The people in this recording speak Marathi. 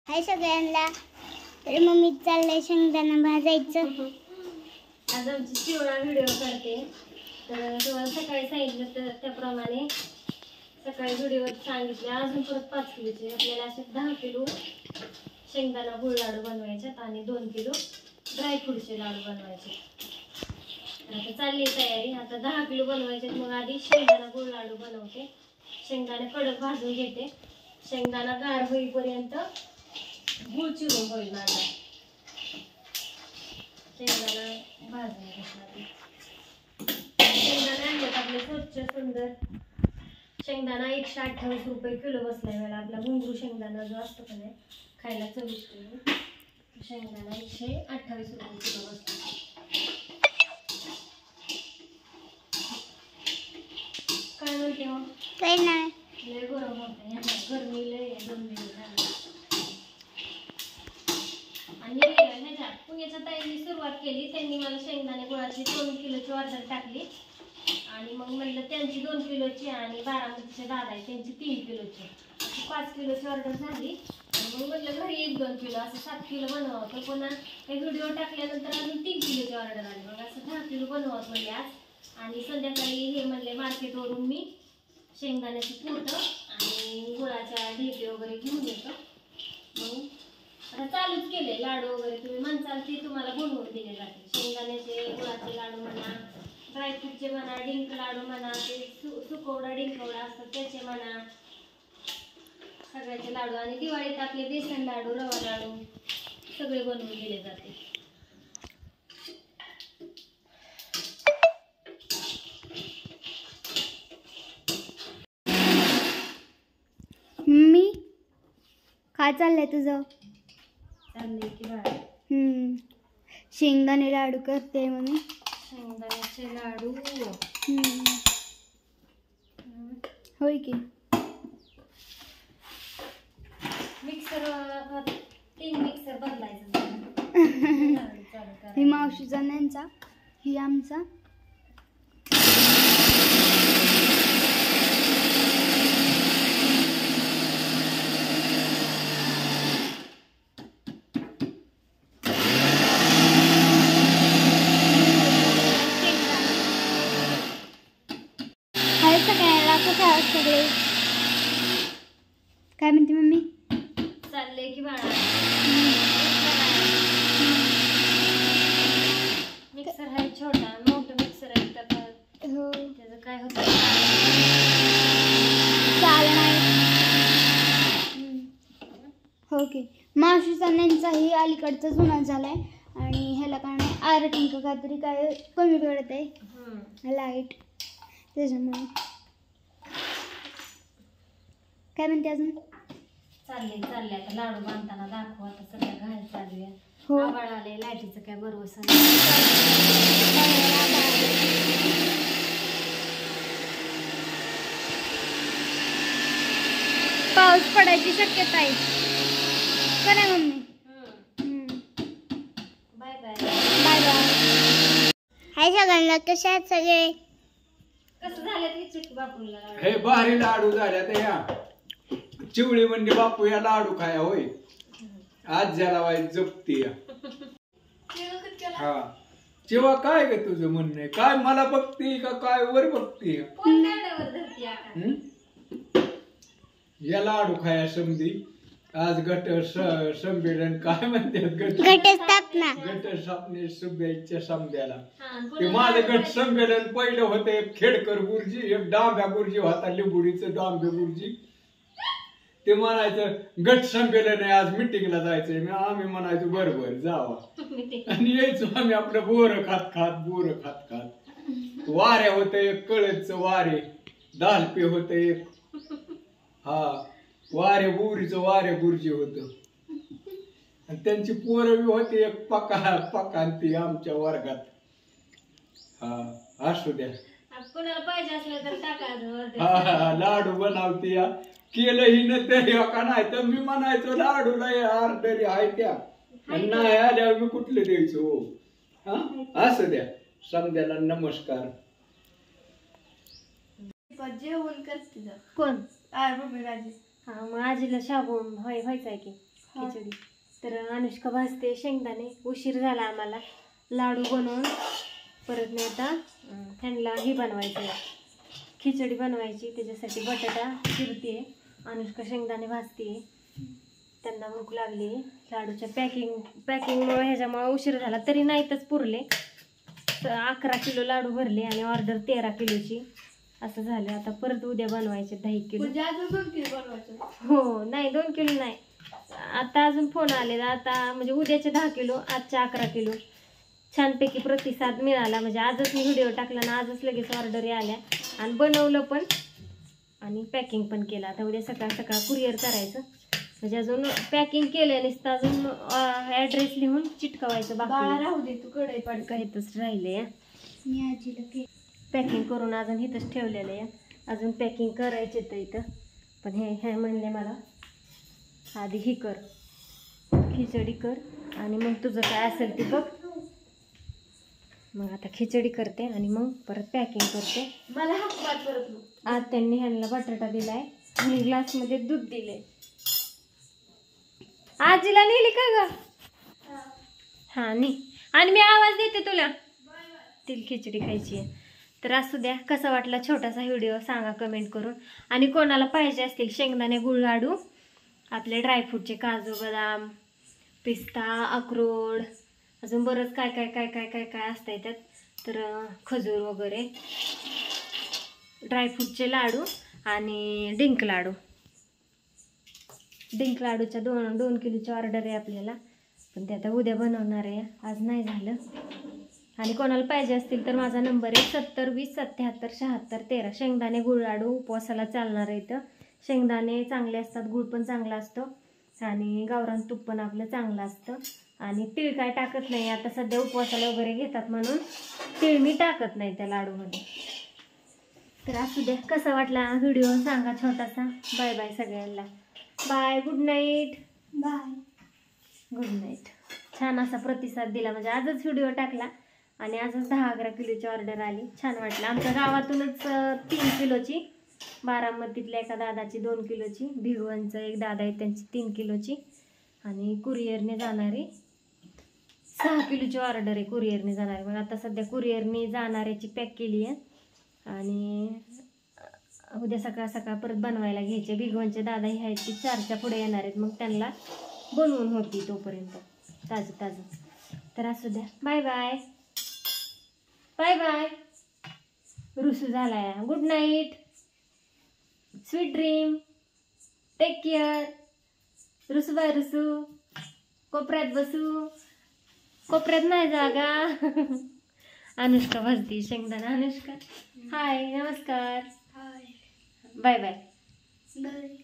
हाय सगळ्यांना. तर मम्मी चाललंय शेंगदाणा भाजायचं. आज आमची चिवडा व्हिडिओ करते. तर तुम्हाला सकाळी सांगितलं तर त्याप्रमाणे सकाळी व्हिडिओ सांगितले. अजून परत 5 किलोचे आपल्याला असे 10 किलो शेंगदाणा गुळ लाडू बनवायचे आणि 2 किलो ड्रायफ्रूटचे लाडू बनवायचे. आता चालली तयारी. आता 10 किलो बनवायचे. मग आधी शेंगदाणा गुळ लाडू बनवते. शेंगदाणे कडक भाजून घेते. शेंगदाणा गार होईपर्यंत गुळ चिरून होईल माझा. शेंगदाणा भाजून घेतला. शेंगदाणे आणले आपले स्वच्छ सुंदर. शेंगदाणा 128 रुपये किलो बसलाय मला. आपला घुंगरू शेंगदाणा जो असतो का नाही खायला चविष्ट, शेंगदाणा 128 रुपये किलो बसला. काय म्हणते मग? काही नाही. लय गरम होत. गरमी लय आणि ह्याच्या पुण्याच्या ताईंनी सुरुवात केली. त्यांनी मला शेंगदाणे गुळाची 2 किलोची ऑर्डर टाकली आणि मग म्हणलं त्यांची 2 किलोची आणि बारामतीचे दादा आहे त्यांची 3 किलोची 5 किलोची ऑर्डर झाली. आणि मग म्हटलं घरी 1-2 किलो असं 7 किलो बनवावं. तर पुन्हा हे व्हिडिओ टाकल्यानंतर अजून 3 किलोची ऑर्डर आली. मग असं 10 किलो बनवत म्हणले आज. आणि संध्याकाळी हे म्हणले मार्केटवरून मी शेंगदाण्याची पोतं आणि गुळाच्या ढेपे वगैरे घेऊन येतो. मग आता चालूच केले. लाडू वगैरे तुम्ही म्हणसाल ते तुम्हाला बनवून दिले जाते. शेंगदाण्याचे गुळाचे लाडू म्हणा, ड्रायफ्रूटचे म्हणा, डिंक लाडू म्हणा, ते सुकवडा डिंकवडा असतात त्याचे म्हणा, सगळ्याचे लाडू. आणि दिवाळीत आपले बेसन लाडू, रवा लाडू सगळे बनवून दिले जाते. मम्मी काय चाललंय तुझं? चालले की बाळा. शेंगदाणे लाडू करते मम्मी. शेंगदाण्याचे लाडू. होय की. मिक्सर 3 मिक्सर बदलायचं. ही मावशीचा त्यांचा, ही आमचा. सगळे काय म्हणते मम्मी? चाललंय की बाळा. मिक्सर आहे छोटा, मोठं मिक्सर आहे तर हो त्याचं काय होतं हो की. मावशीचा त्यांचाही अलीकडचा जुना झालाय आणि ह्याला काय नाही आरटिंग काहीतरी काय कमी पडत आहे लाईट त्याच्यामुळे. काय म्हणते अजून? चालले आता लाडू बांधताना दाखव. आता सगळ्या घाल चालू आहे. हो आभाळ आले. लाईटीचं काय भरोसा पाऊस पडायची शक्यता आहे का नाही mummy? Bye bye. Bye bye. Hi सगळ्यांना, कसे आहेत सगळे? कसं झालं ते चिक बापूला? हे भारी लाडू झाल्या तर ह्या चिवळी म्हणजे बापू या लाडू खाया होय. आज ज्याला वाईट जपती या. हा जेव्हा काय ग तुझं म्हणणं आहे? काय मला बघती का काय वर बघती? या लाडू खाया समधी. आज गट संमेलन काय म्हणतात? घटस्थापने शुभेच्छा समद्याला. ते माझं गट संमेलन पहिलं होतं एक खेडकर गुरुजी, एक डांब्या गुरुजी होता, लिंबुडीचं डांबे गुरुजी. ते म्हणायचं गट संमेलन आहे आज मिटिंगला जायचंय. आम्ही म्हणायचो बरोबर जावा. आणि यायचो आम्ही आपलं बोर खात वाऱ्या होत एक कळच वारे, दालपे होत एक, हा वारे बुरीचं वारे गुरुजी होत. आणि त्यांची पोरं बी होती एक पकांती आमच्या वर्गात. हा असू द्या. कोणाला पाहिजे असलं तर टाका. हा लाडू बनवते या. केलं ही न तरी का नाही तर मी म्हणायचो लाडूला ऑर्डरी आहे त्या. नाही आल्यावर मी कुठले द्यायचो. हो हा असू द्या. समद्याला नमस्कार. जेवण करते कोण? मम्मी राजी. हा मग आजीला शाबू व्हायचं आहे की खिचडी. तर अनुष्का भाजते शेंगदाणे. उशीर झाला आम्हाला लाडू बनवून. परत मी आता ह्यांना ही बनवायचं आहे, खिचडी बनवायची. त्याच्यासाठी बटाटा चिरते, अनुष्का शेंगदाणे भाजते. त्यांना भूक लागली. लाडूच्या पॅकिंगमुळे ह्याच्यामुळे उशीर झाला. तरी नाहीतच पुरले. 11 किलो लाडू भरले आणि ऑर्डर 13 किलोची. असं झालं. आता परत उद्या बनवायचे 10 किलो. हो नाही 2 किलो नाही. आता अजून फोन आलेला. आता म्हणजे उद्याचे 10 किलो, आजच्या 11 किलो. छानपैकी प्रतिसाद मिळाला. म्हणजे आजच मी व्हिडिओ टाकला ना, आजच लगेच ऑर्डरी आल्या आणि बनवलं पण आणि पॅकिंग पण केलं. आता उद्या सकाळ कुरिअर करायचं. म्हणजे अजून पॅकिंग केलं नसतं, अजून ॲड्रेस लिहून चिटकवायचं बाकी. राहू दे तू कडे पडका इथंच राहिले. मी आजीला पॅकिंग करून अजून इथंच ठेवलेलं आहे. अजून पॅकिंग करायचे तर इथं. पण हे म्हणले मला आधी ही कर, खिचडी कर आणि मग तुझं काय असेल ते बघ. मग आता खिचडी करते आणि मग परत पॅकिंग करते. मला आज त्यांनी ह्यांना बटाटा दिलाय आणि ग्लासमध्ये दूध दिले. आजीला नेली का ग? हा नी. आणि मी आवाज देते तुला. तिल खिचडी खायची आहे. तर असू द्या. कसा वाटला छोटासा व्हिडिओ सांगा कमेंट करून. आणि कोणाला पाहिजे असतील शेंगदाणे गुळ लाडू, आपले ड्रायफ्रूटचे काजू बदाम पिस्ता अक्रोड अजून बरंच काय काय काय काय काय काय असतंय त्यात. तर खजूर वगैरे ड्रायफ्रूटचे लाडू आणि डिंक लाडूच्या 2 किलोची ऑर्डर आहे आपल्याला. पण ते आता उद्या बनवणार आहे, आज नाही झालं. आणि कोणाला पाहिजे असतील तर माझा नंबर आहे 70 20 77 76 13. शेंगदाणे गुळ लाडू उपवासाला चालणार आहे. इथं शेंगदाणे चांगले असतात, गुळ पण चांगला असतो आणि गावरान तूप पण आपलं चांगलं असतं. आणि तीळ काय टाकत नाही. आता सध्या उपवासाला वगैरे घेतात म्हणून तीळ मी टाकत नाही त्या लाडूमध्ये. तर असू द्या. कसा वाटला व्हिडिओ सांगा छोटासा. बाय बाय सगळ्यांना. Bye. Good night. Bye. Good night. छान असा प्रतिसाद दिला. म्हणजे आजच व्हिडिओ टाकला आणि आजच 10-11 किलोची ऑर्डर आली. छान वाटलं. आमच्या गावातूनच 3 किलोची, बारामतीतल्या एका दादाची 2 किलोची, भिगवणचं एक दादा आहे त्यांची 3 किलोची आणि कुरिअरने जाणारी 6 किलोची ऑर्डर आहे. कुरिअरने जाणारी. मग आता सध्या कुरिअरने जाणाऱ्याची पॅक केली आहे आणि उद्या सकाळ परत बनवायला घ्यायचे. भिगवणचे दादा ही आहेत ती 4च्या पुढे येणार आहेत. मग त्यांना बनवून होती तोपर्यंत ताजं. तर असू द्या. Bye bye. Bye bye. रुसू झालाय. Good night. Sweet dream. Take care. रुसू बाय रुसू. कोपऱ्यात बसू. कोपऱ्यात नाही जागा. अनुष्का भाजती शेंगदाणा. अनुष्का हाय. नमस्कार. Bye bye. बाय.